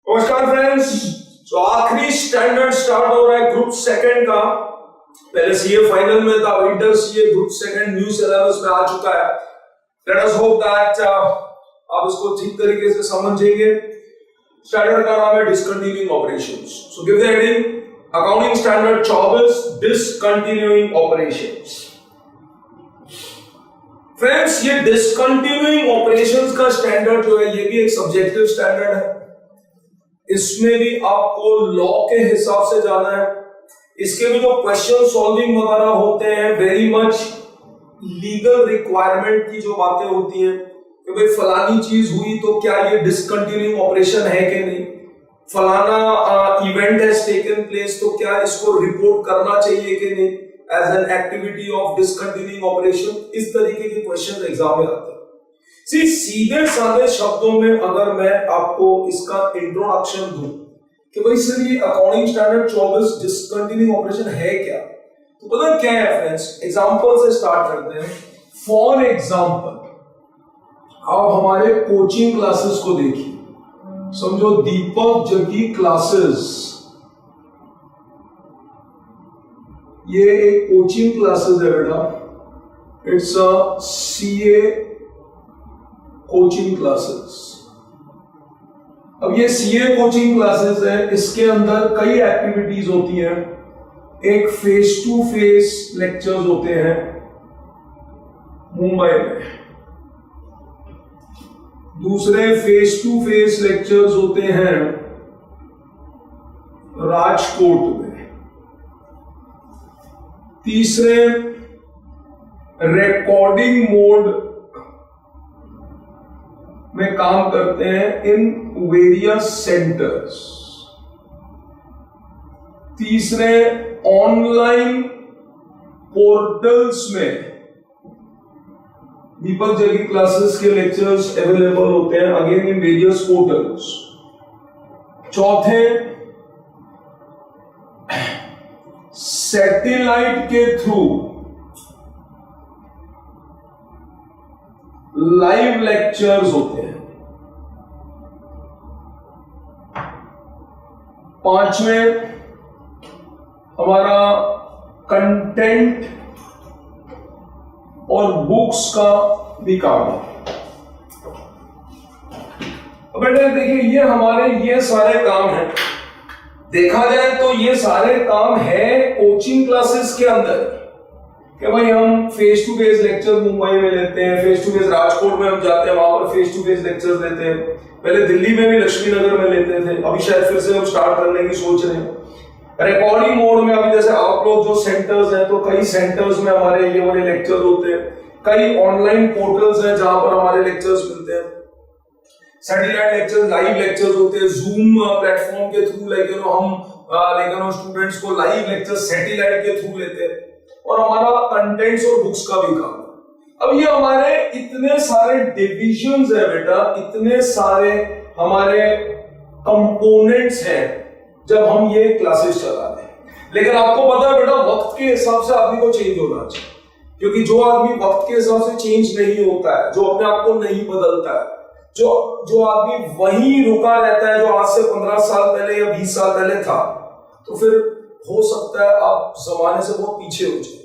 नमस्कार फ्रेंड्स। तो आखिरी स्टैंडर्ड स्टार्ट हो रहा है ग्रुप सेकंड का। पहले सीए फाइनल में था, inter CA group second new syllabus में आ चुका है। लेट अस होप दैट आप इसको ठीक तरीके से समझेंगे। स्टैंडर्ड का नाम है discontinuing operations. So give the heading accounting standard 24 discontinuing operations. Friends, ये डिसकंटिन्यूइंग ऑपरेशंस का स्टैंडर्ड जो है ये भी एक सब्जेक्टिव स्टैंडर्ड है। इसमें भी आपको लॉ के हिसाब से जाना है। इसके भी जो क्वेश्चन सॉल्विंग वगैरह होते हैं वेरी मच लीगल रिक्वायरमेंट की जो बातें होती हैं कि भाई फलानी चीज हुई तो क्या ये डिसकंटिन्यूइंग ऑपरेशन है कि नहीं, फलाना इवेंट हैज टेकन प्लेस तो क्या इसको रिपोर्ट करना चाहिए कि नहीं as an activity of discontinuing operation. इस तरीके के क्वेश्चन एग्जाम में आते हैं। सीधे साधे शब्दों में अगर मैं आपको इसका इंट्रोडक्शन दूं कि भाई सर ये अकाउंटिंग स्टैंडर्ड 24 डिसकंटिन्यूइंग ऑपरेशन है क्या, तो पता क्या है फ्रेंड्स। एग्जांपल से स्टार्ट करते हैं। फॉर एग्जांपल आप हमारे कोचिंग क्लासेस को देखिए। समझो दीपक जग्गी क्लासेस, ये एक कोचिंग क्लासेस है बेटा। It's a CA coaching classes. अब ये सीए कोचिंग क्लासेस है, इसके अंदर कई एक्टिविटीज होती हैं। एक फेस टू फेस लेक्चर्स होते हैं मुंबई में, दूसरे फेस टू फेस लेक्चर्स होते हैं राजकोट में, तीसरे रिकॉर्डिंग मोड में काम करते हैं इन वेरियस सेंटर्स, तीसरे ऑनलाइन पोर्टल्स में दीपक जग्गी क्लासेस के लेक्चर्स अवेलेबल होते हैं अगेन इन वेरियस पोर्टल्स, चौथे सैटेलाइट के थ्रू लाइव लेक्चर्स होते हैं, पांचवें हमारा कंटेंट और बुक्स का भी काम है। अब बेटा देखिए ये हमारे ये सारे काम हैं। देखा जाए तो ये सारे काम है कोचिंग क्लासेस के अंदर कि भाई हम face to face lecture Mumbai में लेते हैं, फेस टू फेस राजकोट में हम जाते हैं, वहां पर फेस टू फेस लेक्चर्स लेते हैं। पहले दिल्ली में भी लक्ष्मी नगर में लेते थे, अभी शायद फिर से हम स्टार्ट करने की सोच रहे हैं। रिकॉर्डिंग मोड में अभी जैसे आप लोग जो सेंटर्स हैं तो कई सेंटर्स में हमारे ये वाले लेक्चर होते हैं, कई ऑनलाइन पोर्टल्स हैं जहां पर हमारे लेक्चर्स मिलते हैं। सैटेलाइट लेक्चर, लाइव लेक्चर्स होते हैं जूम प्लेटफॉर्म के थ्रू, हम स्टूडेंट्स को लाइव लेक्चर सैटेलाइट के थ्रू लेते हैं। और हमारा कंटेंट्स और बुक्स का भी काम है। अब ये हमारे इतने सारे डिविजन्स है बेटा, इतने सारे हमारे कंपोनेंट्स हैं जब हम ये क्लासेस चला रहे हैं। लेकिन आपको पता है बेटा वक्त के हिसाब से आदमी को चेंज होना चाहिए, क्योंकि जो आदमी वक्त के हिसाब से चेंज नहीं होता है, जो अपने आप को नहीं बदलता है, जो आदमी वहीं रुका रहता है जो आज से 15 साल पहले या 20 साल पहले था, तो फिर हो सकता है आप जमाने से बहुत पीछे हो जाए।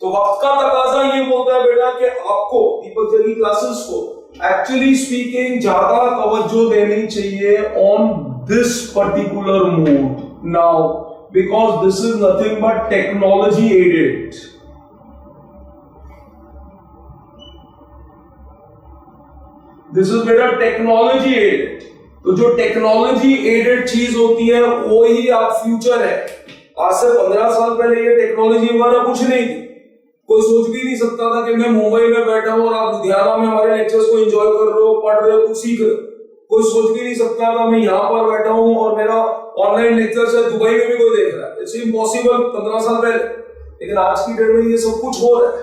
तो वक्त का तकाजा ये बोलता है बेटा कि आपको दीपक जग्गी क्लासेस को एक्चुअली स्पीकिंग ज्यादा तवज्जो देनी चाहिए on this particular mode now, because this is nothing but technology added. This is बेटा टेक्नोलॉजी एडेड। तो जो टेक्नोलॉजी एडेड चीज होती है वो ही आप फ्यूचर है। आज से 15 साल पहले ये टेक्नोलॉजी हमारा कुछ नहीं थी, कोई सोच भी नहीं सकता था कि मैं मुंबई में बैठा हूं और आप लुधियाना में हमारे लेक्चर्स को एंजॉय कर रहे हो, पढ़ रहे हो, कुछ सीख रहे हो। कोई सोच भी नहीं सकता था मैं यहां पर बैठा हूं और मेरा ऑनलाइन लेक्चर है दुबई में भी कोई देख रहा है। इट्स इम्पॉसिबल 15 साल पहले। लेकिन आज की डेट में ये सब कुछ हो रहा है।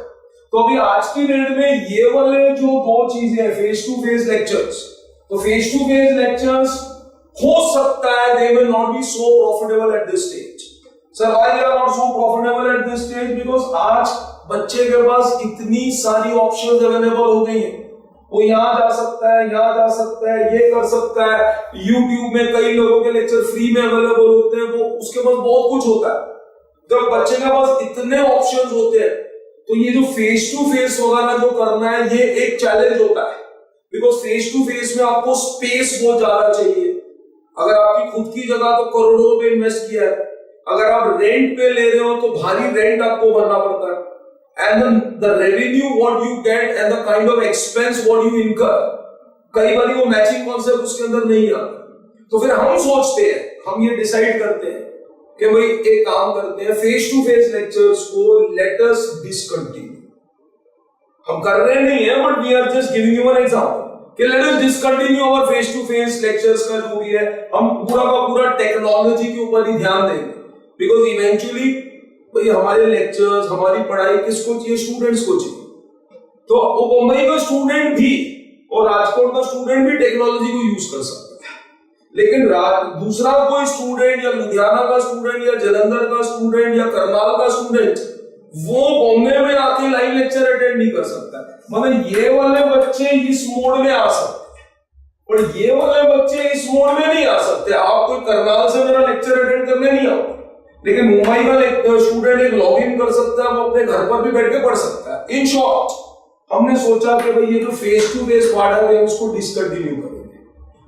तो अभी आज की डेट में ये वाले जो दो चीजें हैं, फेस टू फेस लेक्चर्स, तो फेस टू फेस लेक्चर्स हो सकता है they will not be so profitable at this stage. Sir why they are not so profitable at this stage? Because आज बच्चे के पास इतनी सारी ऑप्शंस अवेलेबल हो गई हैं। वो यहाँ जा सकता है, यहाँ जा सकता है, ये कर सकता है। YouTube में कई लोगों के लेक्चर फ्री में अवेलेबल होते हैं, वो उसके पास बहुत कुछ होता है। जब बच्चे के पास इतने ऑप्शंस होते हैं तो ये जो फेस टू फेस वगैरह जो करना है ये एक चैलेंज होता है, बिकॉज फेस टू फेस में आपको स्पेस बहुत ज्यादा चाहिए। अगर आपकी खुद की जगह तो करोड़ों पे इन्वेस्ट किया है, अगर आप रेंट पे ले रहे हो तो भारी रेंट आपको भरना पड़ता है, and the revenue what you get and the kind of expense what you incur, कई बार वो मैचिंग कॉन्सेप्ट उसके अंदर नहीं आता। तो फिर हम सोचते हैं, हम ये डिसाइड करते हैं कि भाई एक काम करते हैं, फेस टू फेस लेक्चर्स को लेट अस डिसकंटिन्यू। हम कर रहे नहीं है, but we are just giving you an example कि let us discontinue our face to face lectures का जो भी है, हम पूरा का पूरा टेक्नोलॉजी के ऊपर ही ध्यान देंगे, बिकॉज इवेंचुअली भाई हमारे लेक्चर्स, हमारी पढ़ाई किसको चाहिए? स्टूडेंट्स को चाहिए। तो वो मुंबई का स्टूडेंट भी और राजकोट का स्टूडेंट भी टेक्नोलॉजी को यूज कर सकता है, लेकिन दूसरा कोई स्टूडेंट या लुधियाना का स्टूडेंट या जलंधर का स्टूडेंट या करनाल का स्टूडेंट वो बॉम्बे में आके लाइव लेक्चर अटेंड नहीं कर सकता। मतलब ये वाले बच्चे इस मोड में आ सकते हैं और ये वाले बच्चे इस मोड में नहीं आ सकते। आप कोई करनाल से मेरा लेक्चर अटेंड करने नहीं आओ, लेकिन मुंबई का स्टूडेंट एक लॉग इन कर सकता है, वो अपने घर पर भी बैठ के पढ़ सकता है। इन शॉर्ट हमने सोचा कि भाई ये जो फेस टू फेस पार्ट है उसको डिसकंटिन्यू करेंगे।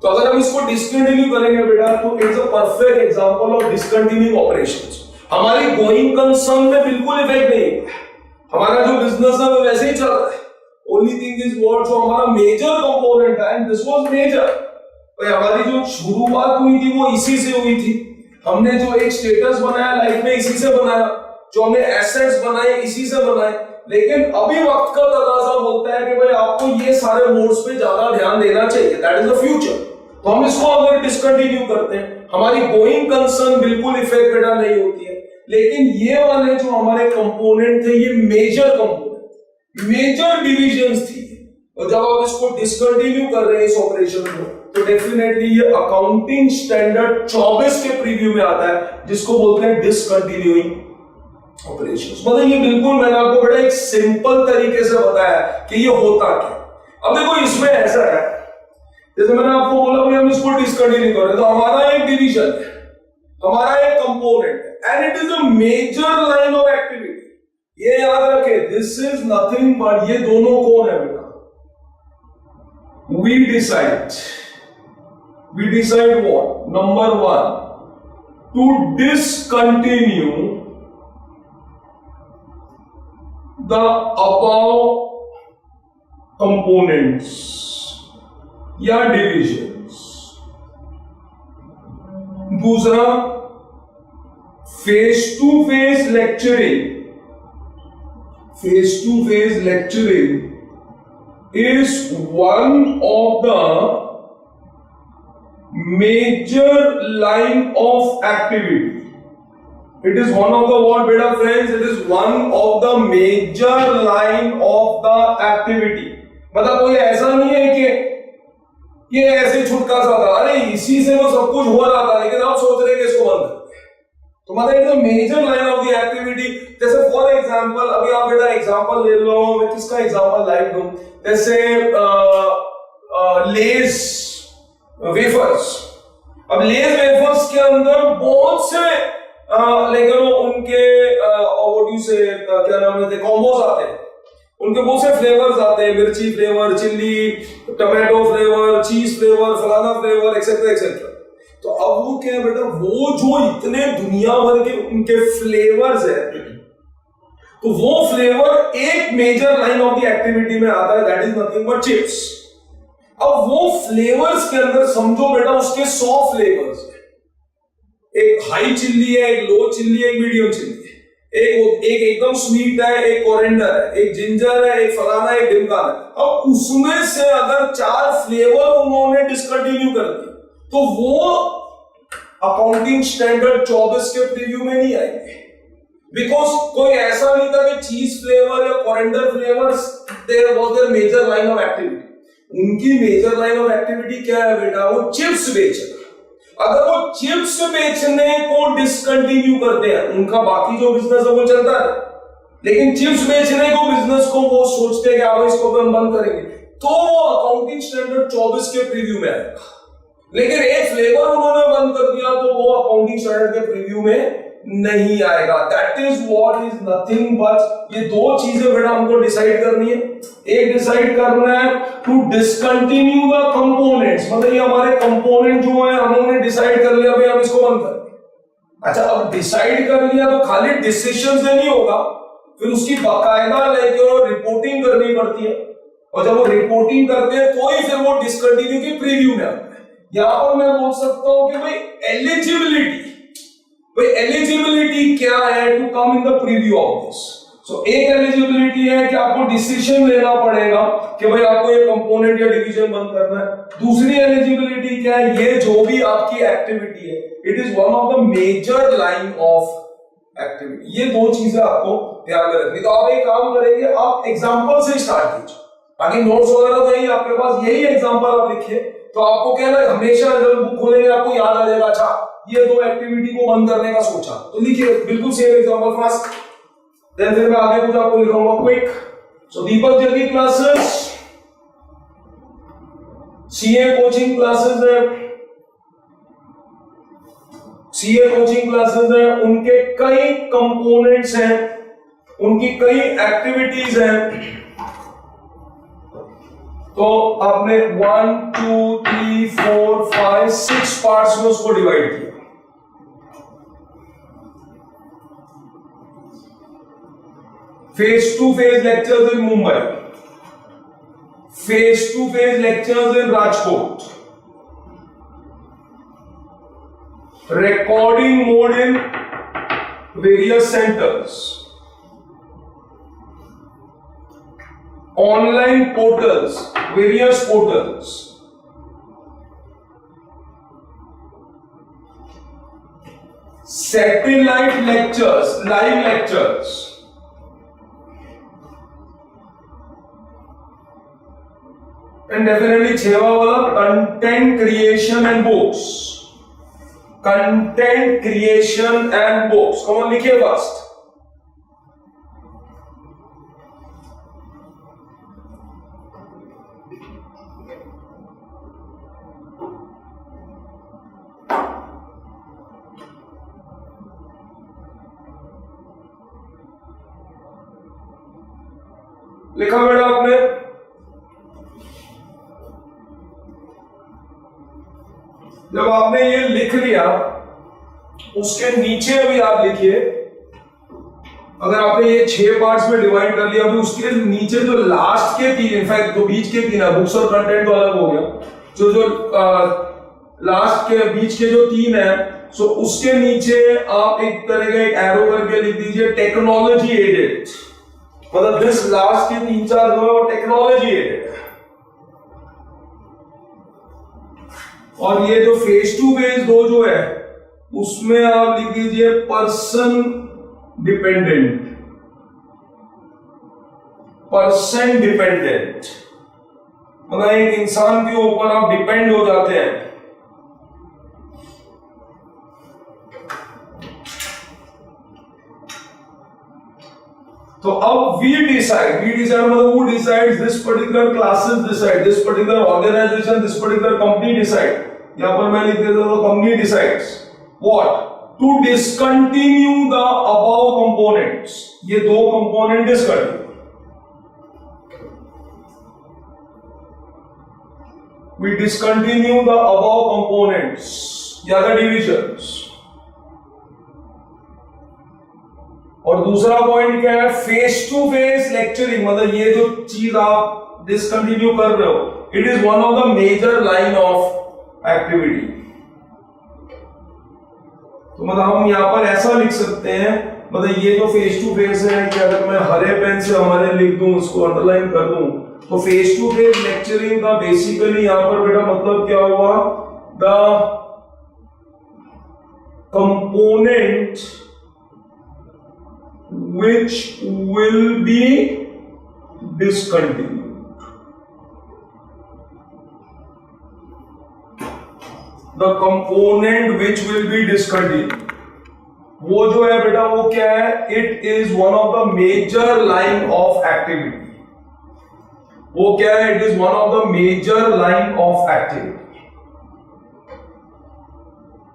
तो अगर हम इसको डिसकंटिन्यू करेंगे बेटा तो it's a perfect example of discontinuing operations. हमारी गोइंग कंसर्न में बिल्कुल इफेक्ट नहीं है, हमारा जो बिजनेस है वो वैसे ही चल रहा है। ओनली थिंग इज व्हाट जो हमारा मेजर कंपोनेंट है, एंड दिस वाज मेजर, भाई हमारी जो शुरुआत हुई थी वो इसी से हुई थी। हमने जो एक स्टेटस बनाया लाइफ में इसी से बनाया, जो हमने एसेट्स बनाए इसी से बनाए, लेकिन अभी वक्त का तकाजा बोलता है कि भाई आपको ये सारे मोड्स पे ज्यादा ध्यान देना चाहिए, दैट इज द फ्यूचर। तो हम इसको अगर डिसकंटिन्यू करते हैं, हमारी गोइंग कंसर्न बिल्कुल इफेक्ट बेटा नहीं होती है, लेकिन ये वाले जो हमारे कंपोनेंट थे ये मेजर कंपोनेंट, मेजर डिविजन्स थी, और जब आप इसको डिसकंटिन्यू कर रहे हैं इस ऑपरेशन को तो डेफिनेटली ये अकाउंटिंग स्टैंडर्ड 24 के प्रीव्यू में आता है, जिसको बोलते हैं डिसकंटिन्यूइंग ऑपरेशंस। मतलब ये बिल्कुल मैंने आपको बड़ा एक सिंपल तरीके से बताया कि ये होता क्या। अब देखो इसमें ऐसा है, जैसे मैंने आपको बोला भाई हम इसको डिसकंटिन्यू कर रहे हैं, तो हमारा एक डिवीजन है, हमारा एक कंपोनेंट है, and it is a major line of activity. ये याद रखे, दिस इज नथिंग बट ये दोनों कौन है बेटा? We decide what? Number one, to discontinue the above components या divisions. दूसरा, face to face lecturing is one of the major line of activity. It is one of the what beta friends? It is one of the major line of the activity. मतलब कोई ऐसा नहीं है कि ये ऐसे छुटका सा था, अरे इसी से वो सब कुछ हो रहा था, लेकिन आप सोच रहे हैं कि इसको बंद कर। तो मतलब major line of the activity. जैसे फॉर एग्जांपल, अभी आप बेटा एग्जांपल ले लो, मैं किसका एग्जांपल लाइक दूं, जैसे लेस वेफर्स। अब लेस वेफर्स के अंदर बहुत से लेकिन उनके व्हाट यू से क्या नाम है कॉम्बोज आते हैं, उनके बहुत से फ्लेवर्स आते हैं, मिर्ची फ्लेवर, चिल्ली, टमाटो फ्लेवर, चीज फ्लेवर, फलाना फ्लेवर, एक्सेट्रा एक्सेट्रा। तो अब वो क्या है बेटा, वो जो इतने दुनिया भर के उनके फ्लेवर्स है, तो वो फ्लेवर एक major line of the activity में आता है, that is nothing but chips. अब वो फ्लेवर्स के अंदर समझो बेटा उसके 100 फ्लेवर्स है, एक हाई चिल्ली है, एक लो चिल्ली है, एक मीडियम चिल्ली है, एक एकदम स्वीट है, एक कोरिएंडर है, एक जिंजर है, एक फलाना, एक ढिमका है। अब उसमें से अगर 4 फ्लेवर उन्होंने डिसकंटिन्यू कर दिए तो वो अकाउंटिंग स्टैंडर्ड 24 के प्रीव्यू में नहीं आएंगे, बिकॉज कोई ऐसा नहीं था कि चीज फ्लेवर या coriander flavours there was their major line of activity. उनकी मेजर लाइन ऑफ एक्टिविटी क्या है बेटा? वो चिप्स बेचना। अगर वो चिप्स बेचने को डिसकंटिन्यू करते हैं, उनका बाकी जो बिजनेस है वो चलता है, लेकिन चिप्स बेचने को बिजनेस को वो सोचते हैं कि आप इसको हम बंद करेंगे, तो अकाउंटिंग स्टैंडर्ड 24 के प्रीव्यू में आएगा। लेकिन एक फ्लेवर उन्होंने बंद कर दिया तो वो अकाउंटिंग स्टैंडर्ड के प्रीव्यू में नहीं आएगा। That is what is nothing but, ये दो चीजें बेटा हमको डिसाइड करनी है। एक डिसाइड करना है टू डिसकंटिन्यू द कंपोनेंट्स, मतलब ये हमारे कंपोनेंट जो है हमने डिसाइड कर लिया भाई हम इसको बंद करें। अच्छा, अब डिसाइड कर लिया तो खाली डिसीजन से नहीं होगा, फिर उसकी बाकायदा लेके रिपोर्टिंग करनी पड़ती है, और जब वो रिपोर्टिंग करते हैं तो ही फिर वो डिसकंटिन्यू की प्रीव्यू में आता है। यहां पर मैं बोल सकता हूं कि भाई एलिजिबिलिटी क्या है to come in the purview of this. So एक एलिजिबिलिटी है कि आपको डिसीजन लेना पड़ेगा कि भाई आपको ये कंपोनेंट या डिवीजन बंद करना है। दूसरी एलिजिबिलिटी क्या है, ये जो भी आपकी एक्टिविटी है it is one of the major line of activity. ये दो चीजें आपको ध्यान में रखनी। तो आप एक काम करेंगे, आप एग्जांपल से स्टार्ट कीजिए, बाकी नोट्स वगैरह तो यही आपके पास, यही एग्जांपल आप लिखिए तो आपको क्या है हमेशा जब बुक खोलेंगे आपको याद आ जाएगा, अच्छा ये दो एक्टिविटी को बंद करने का सोचा, तो लिखिए बिल्कुल सेम एग्जांपल फास्ट। देन फिर मैं आगे कुछ आपको लिखाऊंगा quick. So Deepak Jaggi classes, CA coaching classes है, सीए कोचिंग क्लासेस है, उनके कई कंपोनेंट्स हैं, उनकी कई एक्टिविटीज हैं। तो आपने 1 2 3 4 5 6 पार्ट्स में उसको डिवाइड किया। Face to face lectures in Mumbai, face to face lectures in Rajkot, recording mode in various centers, online portals, various portals, satellite lectures, live lectures, and definitely छेवा वाला content creation and books, content creation and books। कौन लिखिए first, लिखा बेटा आपने। जब आपने ये लिख लिया उसके नीचे अभी आप लिखिए, अगर आपने ये 6 पार्ट्स में डिवाइड कर लिया, अभी उसके नीचे जो लास्ट के 3, इनफैक्ट जो बीच के 3 है, बुक्स और कंटेंट तो अलग हो गया, जो लास्ट के बीच के जो 3 है, सो उसके नीचे आप एक तरह का एक एरो करके लिख दीजिए टेक्नोलॉजी एडेड, मतलब दिस लास्ट के 3-4 जो है वो टेक्नोलॉजी एडेड है। और ये जो फेस टू फेस 2 जो है उसमें आप लिख दीजिए पर्सन डिपेंडेंट, पर्सन डिपेंडेंट, मतलब एक इंसान के ऊपर आप डिपेंड हो जाते हैं। तो अब वी डिसाइड मतलब who decides, this particular classes decide, this particular organization, this particular company decide। यहां पर मैं लिख देता हूं company decides what, to discontinue the above components, ये 2 component discontinue, we discontinue the above components या द डिविजन्स। और दूसरा पॉइंट क्या है, फेस टू फेस लेक्चरिंग, मतलब ये जो चीज आप डिसकंटिन्यू कर रहे हो it is one of the major line of activity. तो मतलब हम यहां पर ऐसा लिख सकते हैं, मतलब ये जो फेस टू फेस है कि अगर मैं हरे पेन से हमारे लिख दूं, उसको अंडरलाइन कर दूं, तो फेस टू फेस लेक्चरिंग का बेसिकली यहां पर बेटा मतलब क्या हुआ, the component which will be discontinued, the component which will be discontinued, वो जो है बेटा वो क्या है, it is one of the major line of activity। वो क्या है? It is one of the major line of activity.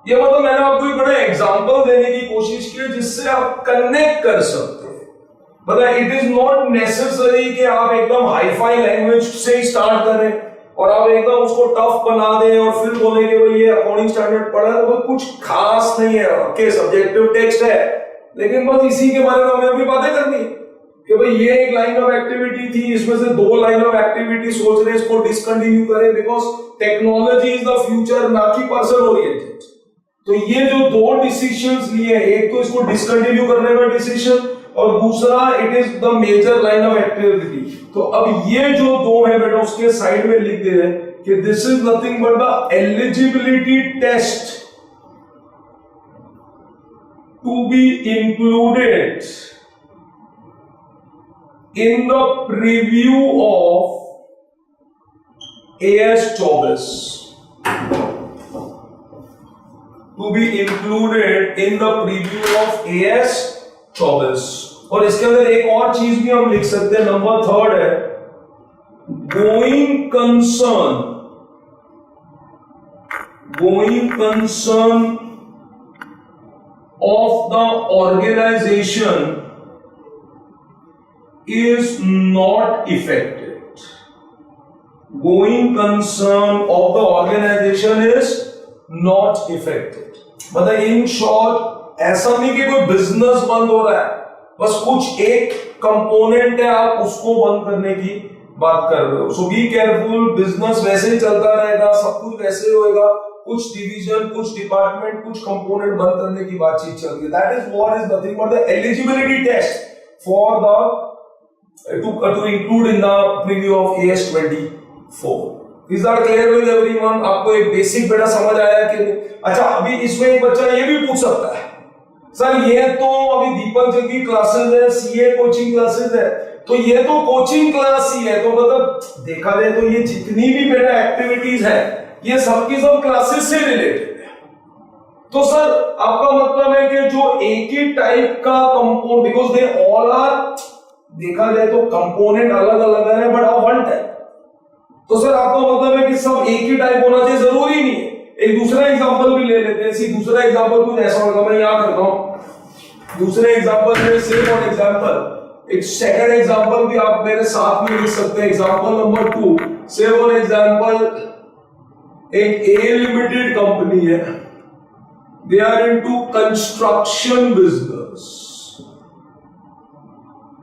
ये मतलब मैंने आपको एक बड़ा एग्जांपल देने की कोशिश की जिससे आप कनेक्ट कर सकते हैं। मतलब इट इज नॉट नेसेसरी कि आप एकदम हाई-फाई लैंग्वेज से ही स्टार्ट करें और आप एकदम उसको टफ बना दें और फिर बोले कि भाई ये अकाउंटिंग स्टैंडर्ड पढ़ा है, तो कुछ खास नहीं है। ओके, सब्जेक्टिव टेक्स्ट है, लेकिन बस इसी के बारे में हमें अभी बातें करनी है कि भाई ये एक लाइन ऑफ एक्टिविटी थी, इसमें से 2 लाइन ऑफ एक्टिविटी सोच रहे हैं इसको डिसकंटिन्यू करें, because technology is the future, ना कि पर्सन ओरिएंटेड। तो ये जो 2 डिसीजंस लिए, एक तो इसको डिसकंटिन्यू करने का डिसीजन और दूसरा it is the major line of activity. तो अब ये जो 2 है बेटा उसके साइड में लिख दे रहे हैं कि this is nothing but the eligibility test to be included in the preview of AS24, to be included in the preview of AS24। और इसके अंदर एक और चीज भी हम लिख सकते हैं, नंबर 3 है going concern of the organization is not affected। Going concern of the organization is not affected। मतलब इन शॉर्ट ऐसा नहीं कि कोई बिजनेस बंद हो रहा है, बस कुछ एक कंपोनेंट है आप उसको बंद करने की बात कर रहे हो। सो बी केयरफुल, बिजनेस वैसे ही चलता रहेगा, सब कुछ वैसे ही होएगा, कुछ डिवीजन, कुछ डिपार्टमेंट, कुछ कंपोनेंट बंद करने की बातचीत चल रही है। That is what is nothing but the eligibility test for the to include in the preview of AS24। Is that clear with everyone? आपको एक बेसिक बेटा समझ आया कि नहीं? अच्छा, अभी इसमें एक बच्चा ये भी पूछ सकता है, सर ये तो अभी दीपक जग्गी क्लासेस है, सीए कोचिंग क्लासेस है, तो ये तो कोचिंग क्लास ही है, तो मतलब देखा जाए तो ये जितनी भी बेटा एक्टिविटीज है ये सबकी सब क्लासेस से रिलेटेड है। तो सर आपका मतलब है कि जो एक ही टाइप का component, because they all are, देखा जाए तो कंपोनेंट अलग अलग है बट ऑफ वन टाइप, तो सर आपका मतलब है कि सब एक ही टाइप होना चाहिए? जरूरी नहीं है। एक दूसरा एग्जांपल भी ले लेते हैं। दूसरा एग्जांपल कुछ ऐसा होगा, मैं यहां करता हूं दूसरे एग्जांपल में सेम और एग्जांपल, एक सेकंड एग्जांपल भी आप मेरे साथ में लिख सकते हैं। एग्जांपल नंबर 2, सेम और एग्जांपल, एक ए लिमिटेड कंपनी है, they are into construction business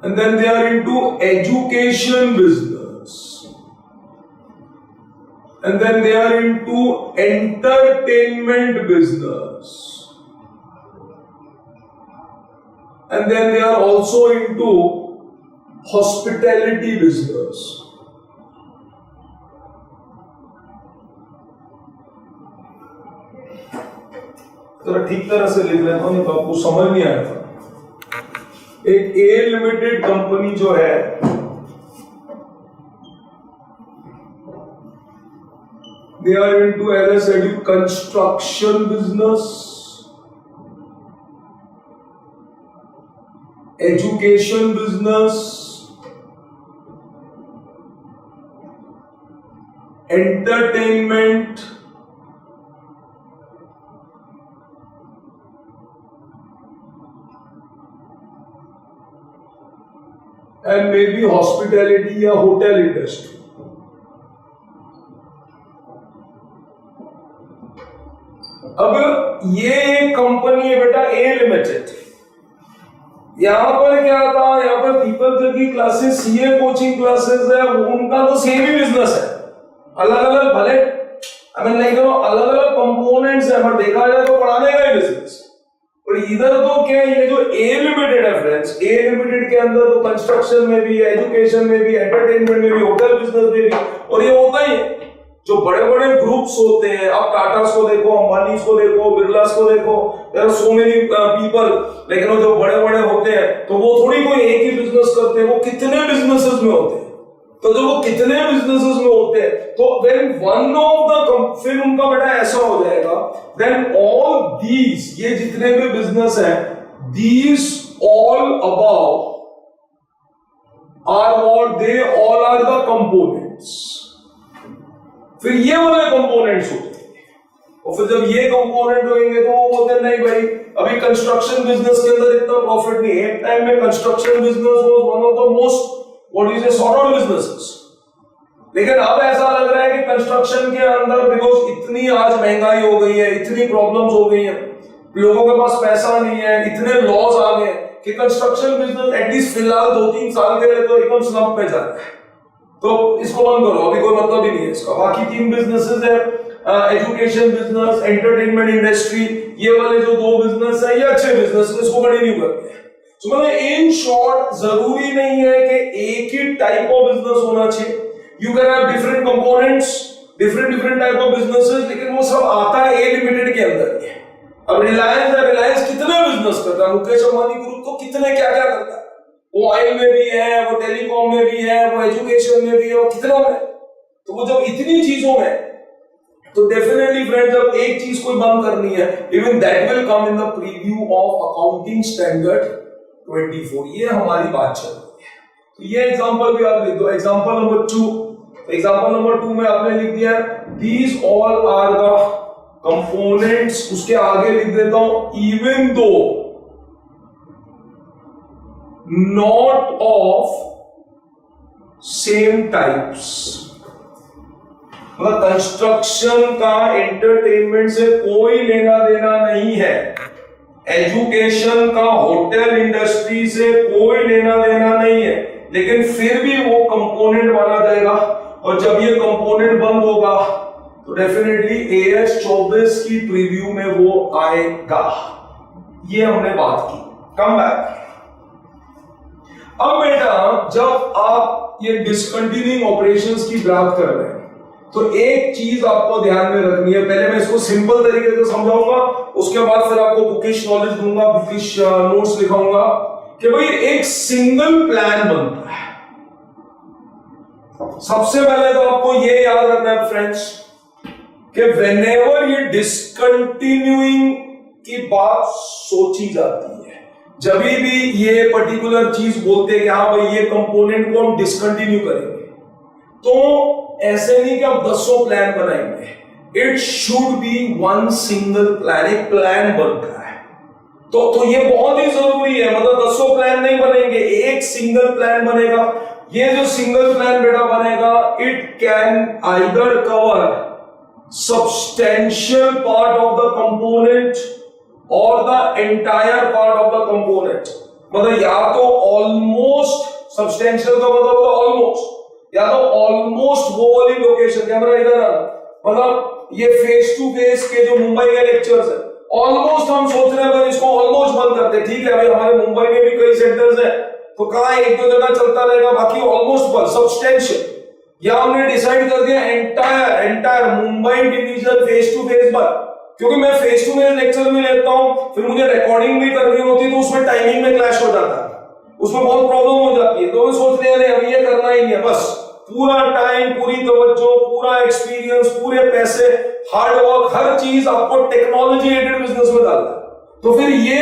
and then they are into education business and then they are into entertainment business and then they are also into hospitality business। तो ठीक तरह से लिख लेता हूं, तो आपको समझ नहीं आया था। एक ए लिमिटेड कंपनी जो है, they are into, as I said you, construction business, education business, entertainment, and maybe hospitality या होटल इंडस्ट्री। अब ये एक कंपनी है बेटा ए लिमिटेड, यहां पर क्या था, यहां पर Deepak Jaggi classes, CA coaching classes है, उनका तो सेम ही बिजनेस है, अलग अलग भले आई मीन लाइक अलग अलग कंपोनेंट्स है, पर देखा जाए तो पढ़ाने का ही बिजनेस। और इधर तो क्या है, ये जो ए लिमिटेड है फ्रेंड्स, ए लिमिटेड के अंदर तो कंस्ट्रक्शन में भी, एजुकेशन में भी, एंटरटेनमेंट में भी, होटल बिजनेस में भी, और ये होता ही है। जो बड़े बड़े ग्रुप्स होते हैं, आप टाटास को देखो, अंबानी को देखो, बिरलास को देखो, there are so many people, लेकिन वो जो बड़े बड़े होते हैं तो वो थोड़ी कोई एक ही बिजनेस करते हैं, वो कितने बिजनेसेस में होते हैं। तो जब वो कितने बिजनेसेस में होते हैं तो व्हेन वन ऑफ द, फिर उनका बेटा ऐसा हो जाएगा, देन ऑल दीज, ये जितने भी बिजनेस हैं, these all about are what, they all are the components. फिर ये वाले कंपोनेंट्स होते हैं, और फिर जब ये कंपोनेंट होंगे तो वो बोलते हैं नहीं भाई अभी कंस्ट्रक्शन बिजनेस के अंदर इतना प्रॉफिट नहीं है। एक टाइम में construction business was one of the most what is a sort out businesses, लेकिन अब ऐसा लग रहा है कि कंस्ट्रक्शन के अंदर बिकॉज इतनी आज महंगाई हो गई है, इतनी प्रॉब्लम्स हो गई है, लोगों के पास पैसा नहीं है, इतने लॉज आ गए कि कंस्ट्रक्शन बिजनेस एटलीस्ट फिलहाल 2-3 साल के लिए तो एकदम स्लंप पे जा रहा है, तो इसको बंद करो, अभी कोई मतलब ही नहीं है इसका। बाकी 3 बिजनेसेस है, एजुकेशन बिजनेस, एंटरटेनमेंट इंडस्ट्री, ये वाले जो 2 बिजनेस है ये अच्छे बिजनेस है, इसको कंटिन्यू करते हैं। तो मतलब इन शॉर्ट जरूरी नहीं है कि एक ही टाइप ऑफ बिजनेस होना चाहिए। You can have different components, different type of businesses, लेकिन वो सब आता है ए लिमिटेड के अंदर ही। अब रिलायंस है, रिलायंस कितने बिजनेस करता है, मुकेश अंबानी ग्रुप तो कितने क्या क्या करता है, वो ऑयल में भी है, वो टेलीकॉम में भी है, वो एजुकेशन में भी है, वो कितना में। तो वो जब इतनी चीजों में, तो डेफिनेटली फ्रेंड्स जब एक चीज कोई बंद करनी है, even that will come in the purview of accounting standard 24। ये हमारी बात चल रही है। तो ये एग्जांपल भी आप लिख दो, एग्जांपल नंबर 2। एग्जांपल नंबर 2 में आपने लिख दिया these all are the components, उसके आगे लिख देता हूं even though not of same types. मतलब कंस्ट्रक्शन का एंटरटेनमेंट से कोई लेना देना नहीं है, एजुकेशन का होटल इंडस्ट्री से कोई लेना देना नहीं है, लेकिन फिर भी वो कंपोनेंट माना जाएगा। और जब ये कंपोनेंट बंद होगा तो डेफिनेटली AS 24 की प्रीव्यू में वो आएगा। ये हमने बात की। Come back. अब बेटा जब आप ये डिसकंटिन्यूइंग ऑपरेशंस की बात कर रहे हैं तो एक चीज आपको ध्यान में रखनी है। पहले मैं इसको सिंपल तरीके से समझाऊंगा, उसके बाद फिर आपको बुकिश नॉलेज दूंगा, बुकिश नोट्स लिखाऊंगा कि भाई एक सिंगल प्लान बनता है। सबसे पहले तो आपको ये याद रखना है फ्रेंड्स कि व्हेनेवर ये डिसकंटिन्यूइंग की बात सोची जाती है, जब भी ये पर्टिकुलर चीज बोलते हैं कि हाँ भाई ये कंपोनेंट को हम डिसकंटिन्यू करेंगे, तो ऐसे नहीं कि आप 10 प्लान बनाएंगे। It should be one single plan, एक प्लान बनता है। तो ये बहुत ही जरूरी है। मतलब 10 प्लान नहीं बनेंगे, एक सिंगल प्लान बनेगा। ये जो सिंगल प्लान बेटा बनेगा, it can either cover substantial part of the component or the entire part of the component। मतलब या तो almost substantial का मतलब almost, या तो almost वो वाली लोकेशन, कैमरा इधर आ, मतलब ये फेस टू फेस के जो मुंबई के लेक्चर्स है, ऑलमोस्ट हम सोच रहे हैं इसको ऑलमोस्ट बंद करते हैं। ठीक है भाई, हमारे मुंबई में भी कई सेंटर्स हैं, तो कहां 1-2 जगह चलता रहेगा, बाकी ऑलमोस्ट बंद। सब्सटेंशियल या हमने डिसाइड कर दिया entire Mumbai division face to face बंद, क्योंकि मैं फेस टू फेस लेक्चर भी लेता हूं, फिर मुझे रिकॉर्डिंग भी करनी होती है, तो उसमें टाइमिंग में क्लैश हो जाता है, उसमें बहुत प्रॉब्लम हो जाती है। तो मैं सोच रहे हैं अभी ये करना ही नहीं है, बस पूरा टाइम, पूरी तवज्जो, पूरा एक्सपीरियंस, पूरे पैसे, हार्ड वर्क, हर चीज आपको टेक्नोलॉजी एडेड बिजनेस में डालना है। तो फिर ये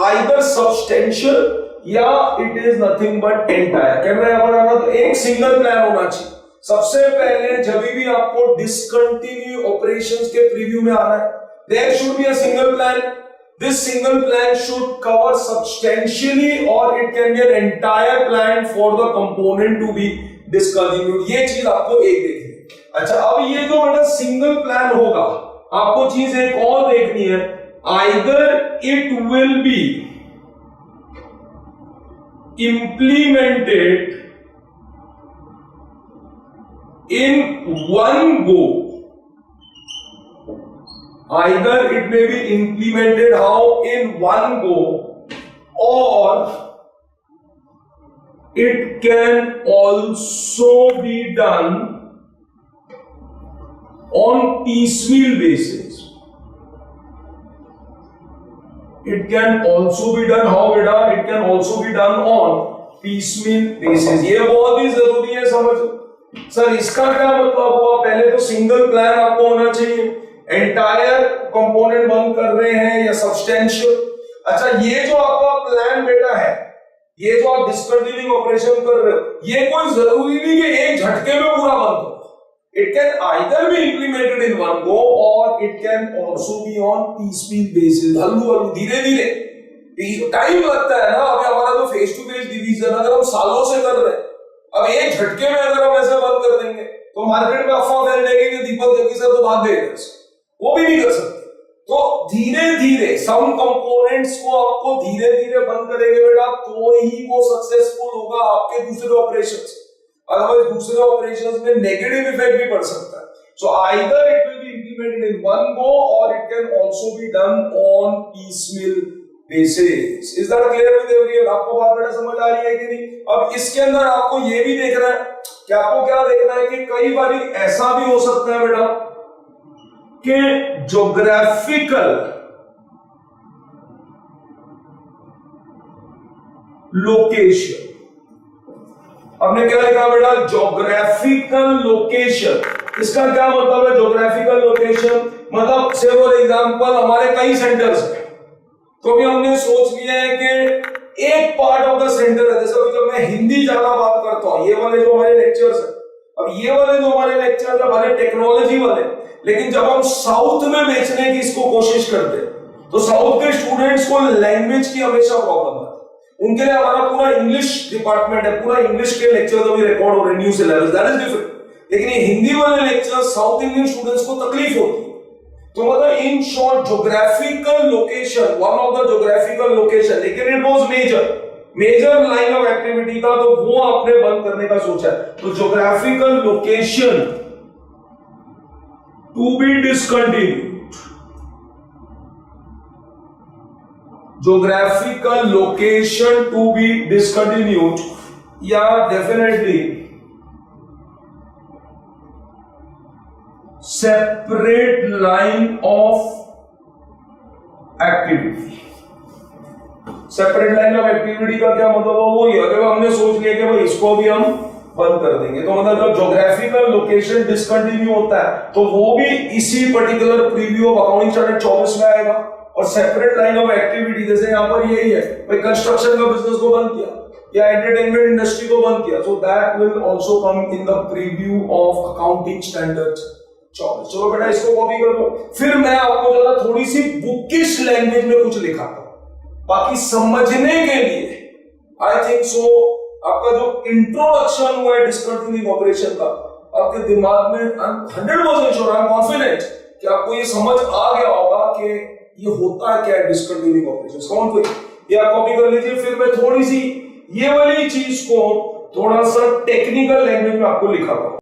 आइदर सब्सटेंशियल या it is nothing but entire. Camera यहां पर आना, तो एक सिंगल प्लान होना चाहिए। सबसे पहले जब भी आपको डिसकंटिन्यू ऑपरेशंस के प्रीव्यू में आना है, there should be a single plan. This single plan should cover substantially और it can be an entire plan for the component to be discontinued. ये चीज आपको एक देखनी। अच्छा, अब ये जो बेटा सिंगल प्लान होगा, आपको चीज एक और देखनी है, either it will B implemented in one go. Either it may be implemented how in one go, or it can also be done on piecemeal basis. It can also be done how बेटा? It can also be done on piecemeal basis। ये बहुत ही जरूरी है समझ। Sir इसका क्या मतलब हुआ? पहले तो सिंगल प्लान आपको होना चाहिए, एंटायर कंपोनेंट बंद कर रहे हैं या सब्सटेंशियल। अच्छा, ये जो आपका प्लान बेटा है, ये जो आप डिस्कंटिन्यूइंग ऑपरेशन कर रहे हो, ये कोई जरूरी नहीं कि एक झटके में पूरा बंद हो। It can either be implemented in one go or it can also be on piecemeal basis, हल्लू धीरे धीरे। टाइम लगता है ना, अभी हमारा तो फेस टू फेस डिवीजन अगर हम सालों से कर रहे हैं, अब एक झटके में अगर हम ऐसे बंद कर देंगे तो मार्केट में अफवाह फैल जाएगी कि दीपक जग्गी सर तो भाग गए, वो भी नहीं कर सकते। तो धीरे धीरे सम कंपोनेंट्स को आपको धीरे धीरे बंद करेंगे बेटा, तो ही वो सक्सेसफुल होगा आपके दूसरे ऑपरेशंस। अदरवाइज दूसरे ऑपरेशंस में नेगेटिव इफेक्ट भी पड़ सकता है। So either it will be implemented in one go और it can also be done on piecemeal basis. Is that clear with everyone? आपको बात बेटा समझ आ रही है कि नहीं? अब इसके अंदर आपको ये भी देखना है कि आपको क्या देखना है कि कई बार ऐसा भी हो सकता है बेटा कि ज्योग्राफिकल लोकेशन, आपने क्या लिखा बेटा? Geographical location. इसका क्या मतलब है ज्योग्राफिकल लोकेशन? मतलब से फॉर एग्जांपल हमारे कई सेंटर्स हैं, तो भी हमने सोच लिया है कि एक पार्ट ऑफ द सेंटर है। जैसे जब मैं हिंदी ज्यादा बात करता हूं, ये वाले जो हमारे लेक्चर्स हैं, अब ये वाले जो हमारे लेक्चर्स हमारे टेक्नोलॉजी वाले, लेकिन जब हम साउथ में बेचने की इसको कोशिश करते हैं तो साउथ के स्टूडेंट्स को लैंग्वेज की हमेशा प्रॉब्लम है। उनके लिए हमारा पूरा इंग्लिश डिपार्टमेंट है, पूरा इंग्लिश के लेक्चर अभी रिकॉर्ड हो रहे हैं new syllabus, that is different. लेकिन ये हिंदी वाले लेक्चर साउथ इंडियन स्टूडेंट्स को तकलीफ होती है। तो मतलब in short geographical location, one of the geographical location, लेकिन it was major line of activity था, तो वो आपने बंद करने का सोचा। तो geographical location to be discontinued, geographical location to be discontinued, या definitely separate line of activity. Separate line of activity का क्या मतलब है? वो ही अगर हमने सोच लिया कि भाई इसको भी हम बंद कर देंगे, तो मतलब जब ज्योग्राफिकल लोकेशन डिसकंटिन्यू होता है तो वो भी इसी particular preview of accounting standard 24 में आएगा। और सेपरेट लाइन ऑफ एक्टिविटी जैसे यहां पर यही है, भाई कंस्ट्रक्शन का बिजनेस को बंद किया या एंटरटेनमेंट इंडस्ट्री को बंद किया, so that will also come in the purview of accounting standards 24। चलो बेटा इसको कॉपी कर लो। फिर मैं आपको जरा थोड़ी सी बुकिश लैंग्वेज में कुछ लिखाता हूं, बाकी समझने के लिए आई थिंक सो आपका जो इंट्रोडक्शन हुआ है डिस्कंटिन्यूइंग ऑपरेशन का, आपके दिमाग में 100% श्योर, आई एम कॉन्फिडेंट कि आपको ये समझ आ गया होगा कि ये होता है क्या है डिस्कंटिन्यूइंग ऑपरेशंस। कौन कोई ये आप कॉपी कर लीजिए। फिर मैं थोड़ी सी ये वाली चीज को थोड़ा सा टेक्निकल लैंग्वेज में आपको लिखा हूं।